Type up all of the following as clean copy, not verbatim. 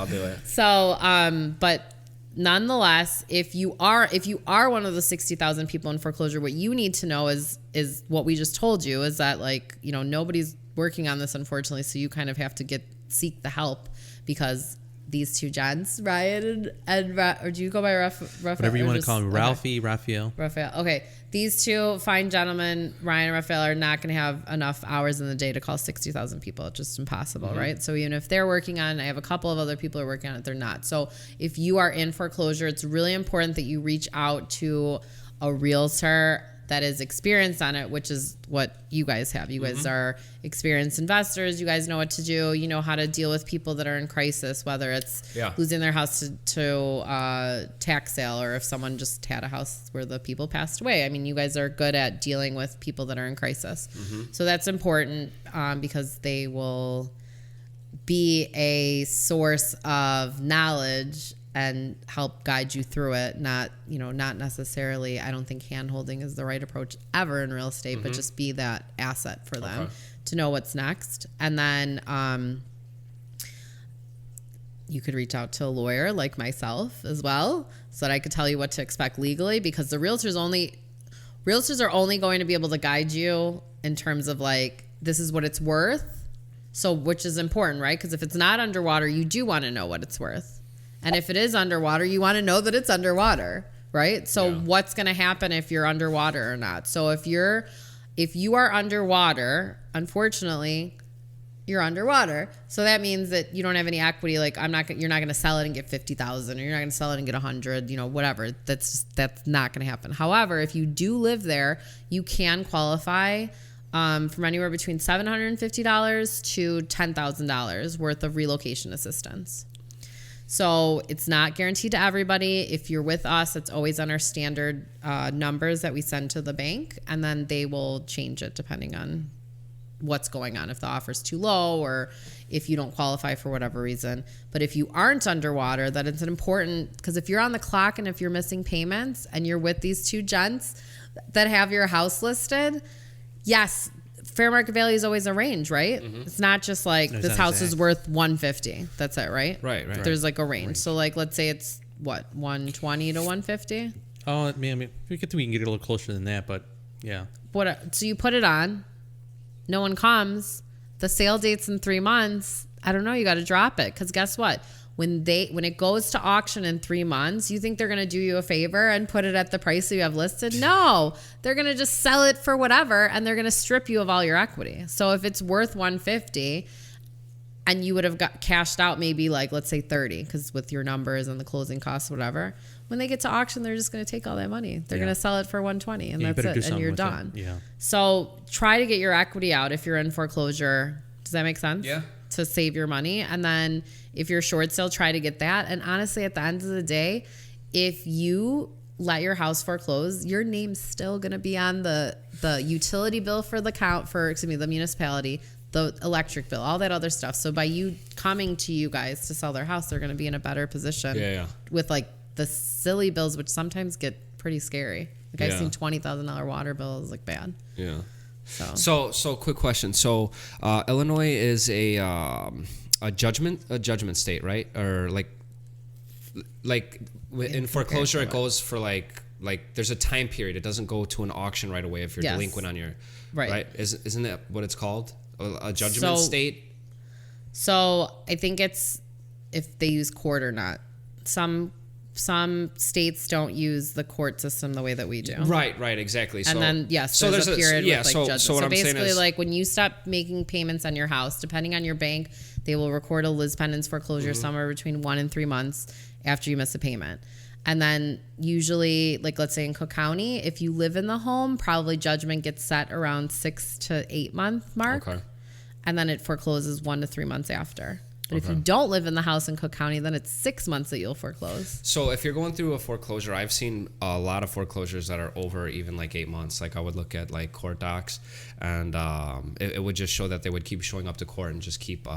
do it. So, but nonetheless, if you are one of the 60,000 people in foreclosure, what you need to know is what we just told you, is that like, you know, nobody's working on this, unfortunately. So you kind of have to seek the help, because these two gents, Ryan and or do you go by Raphael? Whatever you want to call them, Ralphie, Raphael. Okay. These two fine gentlemen, Ryan and Raphael, are not going to have enough hours in the day to call 60,000 people. It's just impossible, right? So even if they're working on it, I have a couple of other people who are working on it, they're not. So if you are in foreclosure, it's really important that you reach out to a realtor that is experienced on it, which is what you guys have. You guys are experienced investors. You guys know what to do. You know how to deal with people that are in crisis, whether it's losing their house to tax sale, or if someone just had a house where the people passed away. I mean, you guys are good at dealing with people that are in crisis. So that's important, because they will be a source of knowledge and help guide you through it. Not necessarily, I don't think hand-holding is the right approach ever in real estate, but just be that asset for them to know what's next. And then you could reach out to a lawyer like myself as well, so that I could tell you what to expect legally, because the realtors are only going to be able to guide you in terms of like, this is what it's worth. So, which is important, right? Because if it's not underwater, you do want to know what it's worth. And if it is underwater, you want to know that it's underwater, right? So what's going to happen if you're underwater or not? So if you are underwater, unfortunately, you're underwater. So that means that you don't have any equity. Like you're not going to sell it and get 50,000, or you're not going to sell it and get 100, whatever. That's not going to happen. However, if you do live there, you can qualify from anywhere between $750 to $10,000 worth of relocation assistance. So it's not guaranteed to everybody. If you're with us, it's always on our standard numbers that we send to the bank, and then they will change it depending on what's going on, if the offer's too low or if you don't qualify for whatever reason. But if you aren't underwater, that it's important, because if you're on the clock and if you're missing payments and you're with these two gents that have your house listed, yes, fair market value is always a range, right? It's not just like this house is worth 150. That's it, right? Right. There's like a range. So like, let's say it's what, 120 to 150? Oh, man, we can get a little closer than that, but yeah. So you put it on, no one comes, the sale date's in 3 months. I don't know, you got to drop it, because guess what? When it goes to auction in 3 months, you think they're going to do you a favor and put it at the price that you have listed? No, they're going to just sell it for whatever, and they're going to strip you of all your equity. So if it's worth 150 and you would have got cashed out maybe like, let's say 30, because with your numbers and the closing costs, whatever, when they get to auction, they're just going to take all that money. They're going to sell it for 120, and that's it, and you're done. So try to get your equity out if you're in foreclosure. Does that make sense? Yeah. To save your money. And then if you're short sale, try to get that. And honestly, at the end of the day, if you let your house foreclose, your name's still going to be on the utility bill for the municipality, the electric bill, all that other stuff. So by you coming to you guys to sell their house, they're going to be in a better position with like the silly bills, which sometimes get pretty scary. Like I've seen $20,000 water bills, like bad. Yeah. So quick question. So Illinois is a judgment state, right? Or like in foreclosure, it goes for like there's a time period. It doesn't go to an auction right away if you're delinquent on your right. Isn't that what it's called? A judgment state. So I think it's if they use court or not. Some states don't use the court system the way that we do. Right, exactly. And then, yes, so there's a period with like judgment. So basically, like when you stop making payments on your house, depending on your bank, they will record a lis pendens foreclosure somewhere between 1 and 3 months after you miss a payment. And then usually, like let's say in Cook County, if you live in the home, probably judgment gets set around 6 to 8 month mark. Okay. And then it forecloses 1 to 3 months after. But if you don't live in the house in Cook County, then it's 6 months that you'll foreclose. So if you're going through a foreclosure, I've seen a lot of foreclosures that are over even like 8 months. Like I would look at like court docs, and it would just show that they would keep showing up to court and just keep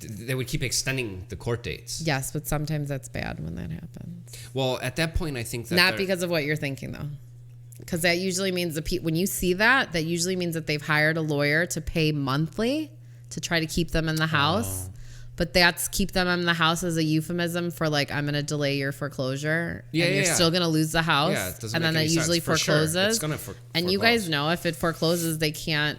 they would keep extending the court dates. Yes, but sometimes that's bad when that happens. Well, at that point, I think that not because of what you're thinking though. Because that usually means when you see that usually means that they've hired a lawyer to pay monthly to try to keep them in the house. But that's keep them in the house as a euphemism for like, I'm going to delay your foreclosure. Yeah, and you're still going to lose the house. Yeah, it doesn't and make then any it usually sense. For sure. forecloses. It's gonna and you foreclose. guys know if it forecloses, they can't.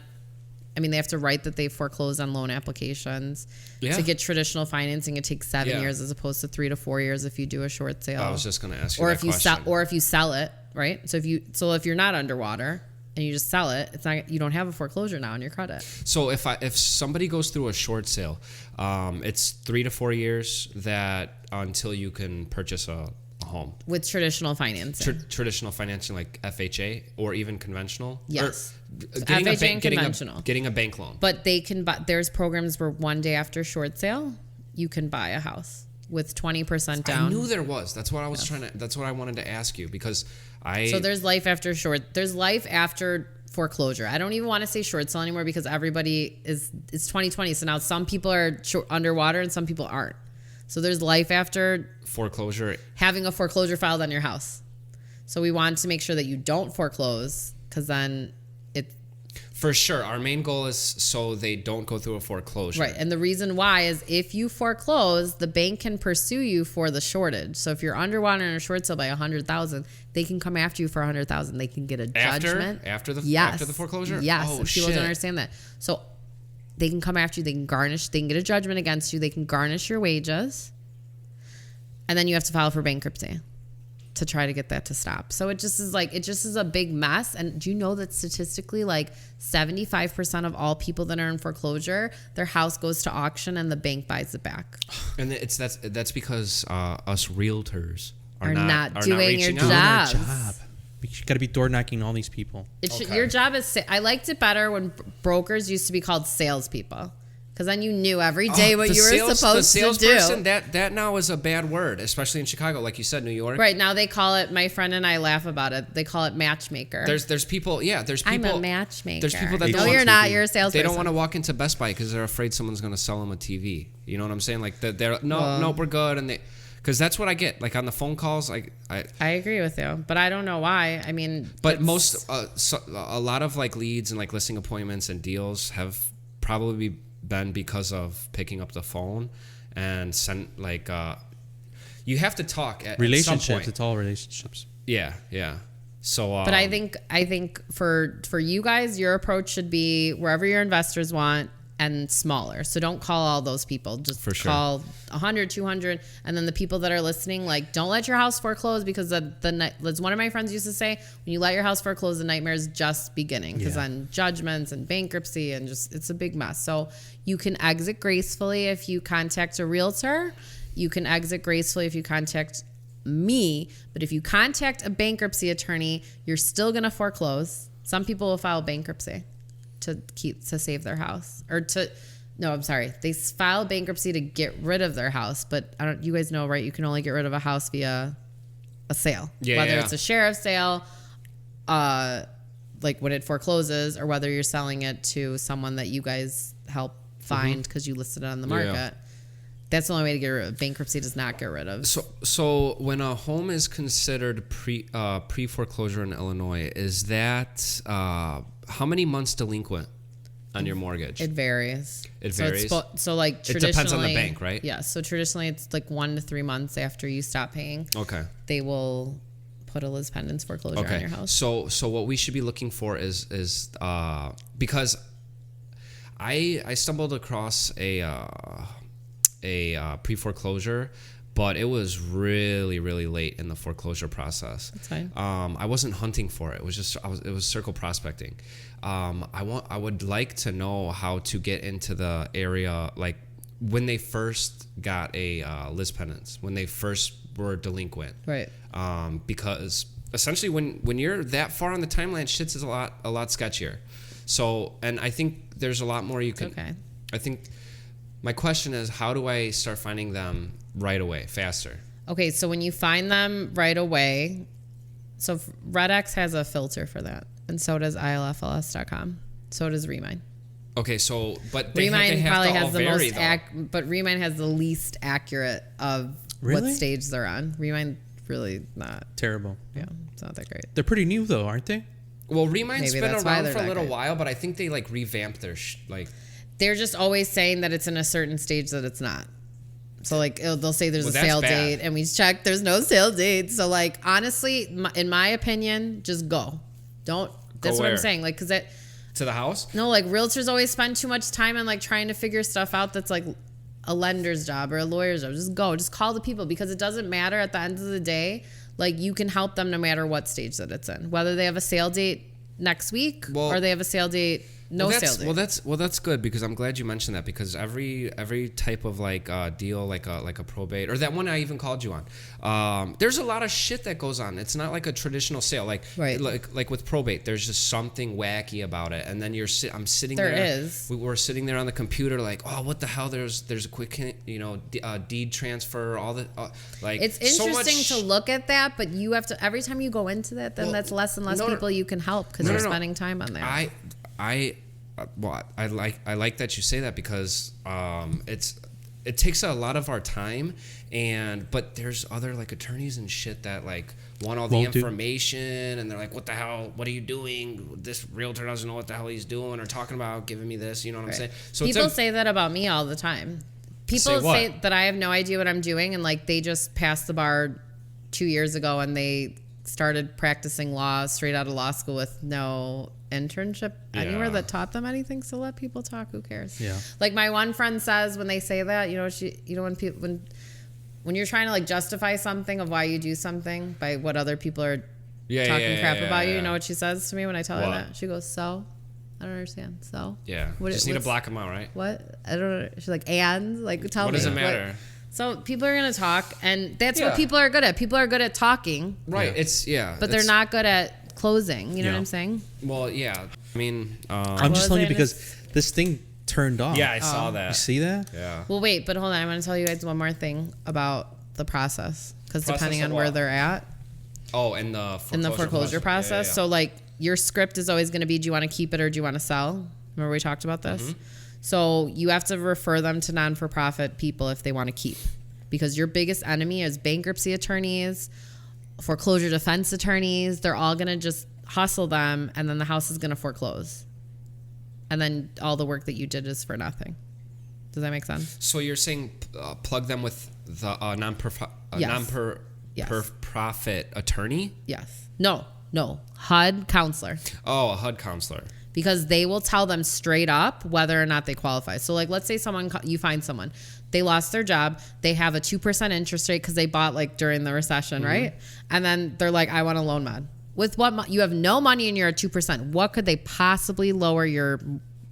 I mean, they have to write that they foreclosed on loan applications. Yeah. To get traditional financing, it takes 7 Yeah. years as opposed to 3 to 4 years if you do a short sale. I was just going to ask you or that if you question. sell, or if you sell it, right? So if you're not underwater and you just sell it, it's not, you don't have a foreclosure now on your credit. So if somebody goes through a short sale, it's 3 to 4 years that until you can purchase a home With traditional financing. traditional financing like FHA or even conventional. Yes. Getting FHA and conventional. Getting a bank loan. But they can buy, there's programs where one day after short sale, you can buy a house with 20% down. I knew there was. That's what I was that's what I wanted to ask you because So there's life after foreclosure. I don't even want to say short sale anymore because it's 2020. So now some people are underwater and some people aren't. So there's life after foreclosure. Having a foreclosure filed on your house. So we want to make sure that you don't foreclose because then For sure. Our main goal is so they don't go through a foreclosure. right. And the reason why is if you foreclose, the bank can pursue you for the shortage. So if you're underwater in a short sale by $100,000, they can come after you for $100,000. They can get a judgment After the foreclosure? Yes. Oh, People shit. don't understand that. So they can come after you. They can garnish. They can get a judgment against you. They can garnish your wages. And then you have to file for bankruptcy to try to get that to stop. So it just is a big mess. And do you know that statistically, like 75% of all people that are in foreclosure, their house goes to auction and the bank buys it back. And that's because us realtors Are not doing your reaching job. out. Job. You got to be door knocking all these people. Okay. Your job is. I liked it better when brokers used to be called salespeople, because then you knew every day what you were supposed to do. That now is a bad word, especially in Chicago, like you said, New York. Right now they call it. My friend and I laugh about it. They call it matchmaker. There's people. Yeah, there's people. I'm a matchmaker. There's people that no, don't you're want not. TV. You're a salesperson. They don't want to walk into Best Buy because they're afraid someone's going to sell them a TV. You know what I'm saying? Like they're no, we're good, and they. Because that's what I get, like on the phone calls. I agree with you, but I don't know why. I mean, but a lot of like leads and like listing appointments and deals have probably been because of picking up the phone and send like you have to talk at Relationships. some point. It's all relationships. Yeah. So, but I think for you guys, your approach should be wherever your investors want and smaller. So don't call all those people. Just For sure. call 100, 200. And then the people that are listening, like, don't let your house foreclose because as one of my friends used to say, when you let your house foreclose, the nightmare is just beginning. Because then judgments and bankruptcy and just, it's a big mess. So you can exit gracefully if you contact a realtor. You can exit gracefully if you contact me. But if you contact a bankruptcy attorney, you're still going to foreclose. Some people will file bankruptcy to save their house they file bankruptcy to get rid of their house, but you guys know, right? You can only get rid of a house via a sale, whether it's a sheriff's sale, like when it forecloses, or whether you're selling it to someone that you guys help find because you listed it on the market. That's the only way to get rid of bankruptcy. Does not get rid of. So when a home is considered pre foreclosure in Illinois, is that how many months delinquent on your mortgage? It varies. Varies. So like traditionally, it depends on the bank, right? Yeah. So traditionally, it's like 1 to 3 months after you stop paying. Okay. They will put a lis pendens foreclosure on your house. So what we should be looking for is because I stumbled across a pre-foreclosure, but it was really, really late in the foreclosure process. That's fine. I wasn't hunting for it. It was just it was circle prospecting. I would like to know how to get into the area, like when they first got a lis pendens, when they first were delinquent. Right. Because essentially when you're that far on the timeline, shit's is a lot sketchier. So, and I think there's a lot more you can. Okay. I think. My question is, how do I start finding them right away, faster? Okay, so when you find them right away, so RedX has a filter for that, and so does ILFLS.com. So does Remind. Okay, so but Remind they have probably to has all the vary, most but Remind has the least accurate of Really? what stage they're on. Remind really not. Terrible. Yeah, it's not that great. They're pretty new though, aren't they? Well, Remind's Maybe been that's why around they're for a not little great. while, but I think they like revamped their they're just always saying that it's in a certain stage that it's not. So like they'll say there's a that's sale bad. date and we check, there's no sale date. So like honestly, in my opinion, just go. Don't. That's what I'm saying. Like, cause that. To the house? No, like realtors always spend too much time on like trying to figure stuff out. That's like a lender's job or a lawyer's job. Just go. Just call the people, because it doesn't matter at the end of the day. Like you can help them no matter what stage that it's in. Whether they have a sale date next week or they have a sale date. Sale date. Well, that's good, because I'm glad you mentioned that, because every type of like deal, like a probate, or that one I even called you on, there's a lot of shit that goes on. It's not like a traditional sale, like with probate. There's just something wacky about it, and then I'm sitting there. There is. We're sitting there on the computer, like, oh, what the hell? There's a quick, deed transfer, all the like. It's interesting to look at that, but you have to every time you go into that, then that's less and less people you can help because you're spending time on that. I like that you say that, because it takes a lot of our time, but there's other like attorneys and shit that like want all the information, and they're like, what the hell, what are you doing? This realtor doesn't know what the hell he's doing or talking about, giving me this, you know what I'm saying? So people say that about me all the time. People say that I have no idea what I'm doing, and like they just passed the bar 2 years ago and they started practicing law straight out of law school with no internship anywhere that taught them anything. So let people talk. Who cares? Yeah. Like my one friend says when they say that, when you're trying to like justify something of why you do something by what other people are talking crap about you, you know what she says to me when I tell her that? She goes, so? I don't understand. So? Yeah. Just need to block them out, right? What? I don't know. She's like, and? Like, tell me. What does it matter? So people are going to talk, and that's what people are good at. People are good at talking. Right. But they're not good at closing. You know what I'm saying? Well, yeah. I mean, I'm just telling you because this thing turned off. Yeah, I saw that. You see that? Yeah. Well, wait, but hold on. I want to tell you guys one more thing about the process, because depending on where they're at. Oh, in the foreclosure process. Yeah. So like your script is always going to be, do you want to keep it or do you want to sell? Remember we talked about this? Mm-hmm. So you have to refer them to non-for-profit people if they want to keep, because your biggest enemy is bankruptcy attorneys, foreclosure defense attorneys. They're all going to just hustle them, and then the house is going to foreclose. And then all the work that you did is for nothing. Does that make sense? So you're saying plug them with the non-profit attorney? Yes. No. HUD counselor. Oh, a HUD counselor. Because they will tell them straight up whether or not they qualify. So like, let's say you find someone, they lost their job, they have a 2% interest rate because they bought like during the recession, right? And then they're like, I want a loan mod. With what you have no money and you're at 2%. What could they possibly lower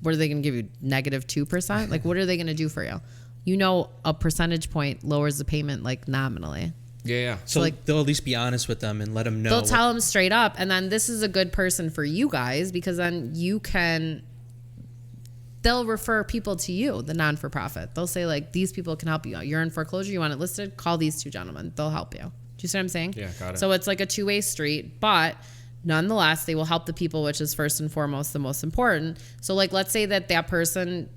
what are they going to give you? Negative 2%? Like, what are they going to do for you? You know, a percentage point lowers the payment like nominally. Yeah. So like they'll at least be honest with them and let them know. They'll tell them straight up. And then this is a good person for you guys, because then they'll refer people to you, the non-for-profit. They'll say like, these people can help you. You're in foreclosure, you want it listed? Call these two gentlemen. They'll help you. Do you see what I'm saying? Yeah, got it. So it's like a two-way street, but nonetheless, they will help the people, which is first and foremost the most important. So like, let's say that person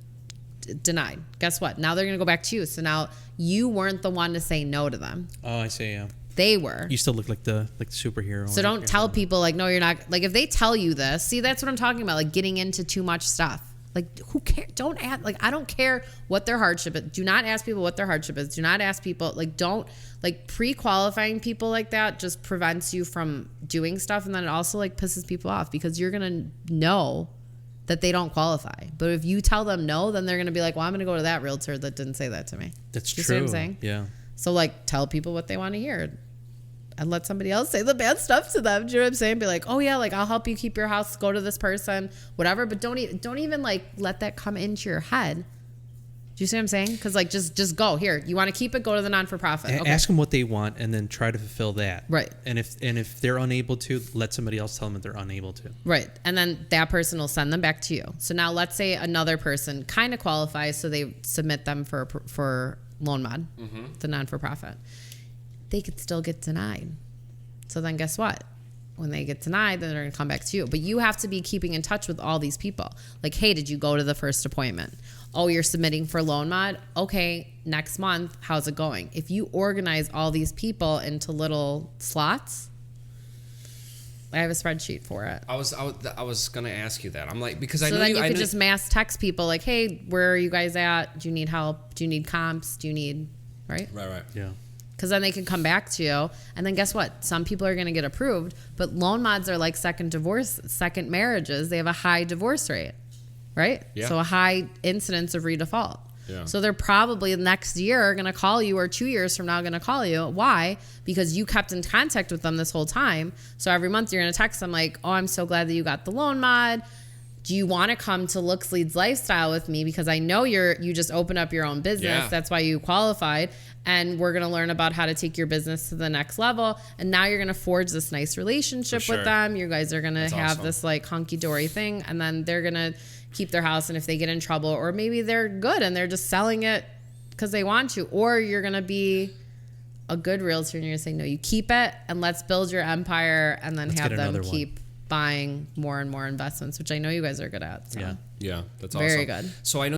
denied. Guess what? Now they're going to go back to you. So now you weren't the one to say no to them. Oh, I see. Yeah. They were. You still look like the superhero. So don't tell people like, no, you're not. Like if they tell you this, see, that's what I'm talking about. Like getting into too much stuff. Like who cares? Don't ask. Like I don't care what their hardship is. Do not ask people what their hardship is. Do not ask people. Like don't like pre-qualifying people like that just prevents you from doing stuff, and then it also like pisses people off because you're gonna know that they don't qualify. But if you tell them no, then they're gonna be like, well, I'm gonna go to that realtor that didn't say that to me. That's you true. See what I'm saying? Yeah. So like tell people what they want to hear. And let somebody else say the bad stuff to them. Do you know what I'm saying? Be like, oh yeah, like I'll help you keep your house. Go to this person, whatever. But don't even like let that come into your head. Do you see what I'm saying? Because like just go here. You want to keep it? Go to the non-for-profit. Okay. Ask them what they want, and then try to fulfill that. Right. And if they're unable to, let somebody else tell them that they're unable to. Right. And then that person will send them back to you. So now let's say another person kind of qualifies, so they submit them for loan mod, the non-for-profit. They could still get denied. So then guess what? When they get denied, then they're going to come back to you. But you have to be keeping in touch with all these people. Like, hey, did you go to the first appointment? Oh, you're submitting for loan mod? Okay, next month, how's it going? If you organize all these people into little slots, I have a spreadsheet for it. I was gonna ask you that. I'm like, because So I know then you I could know, just mass text people like, hey, where are you guys at? Do you need help? Do you need comps? Do you need, right? right. Yeah. Because then they can come back to you. And then guess what? Some people are going to get approved, but loan mods are like second marriages. They have a high divorce rate, right? Yeah. So a high incidence of redefault. Yeah. So they're probably next year going to call you, or 2 years from now going to call you. Why? Because you kept in contact with them this whole time. So every month you're going to text them like, oh, I'm so glad that you got the loan mod. Do you want to come to Looks Leads Lifestyle with me? Because I know you just opened up your own business. Yeah. That's why you qualified. And we're going to learn about how to take your business to the next level. And now you're going to forge this nice relationship For sure. with them. You guys are going to have awesome. this like hunky dory thing. And then they're going to keep their house. And if they get in trouble, or maybe they're good and they're just selling it because they want to, or you're going to be a good realtor and you're going to say, no, you keep it and let's build your empire, and then Let's have get them another one. keep buying more and more investments, which I know you guys are good at. So. Yeah. Yeah, that's Very awesome. good. So I know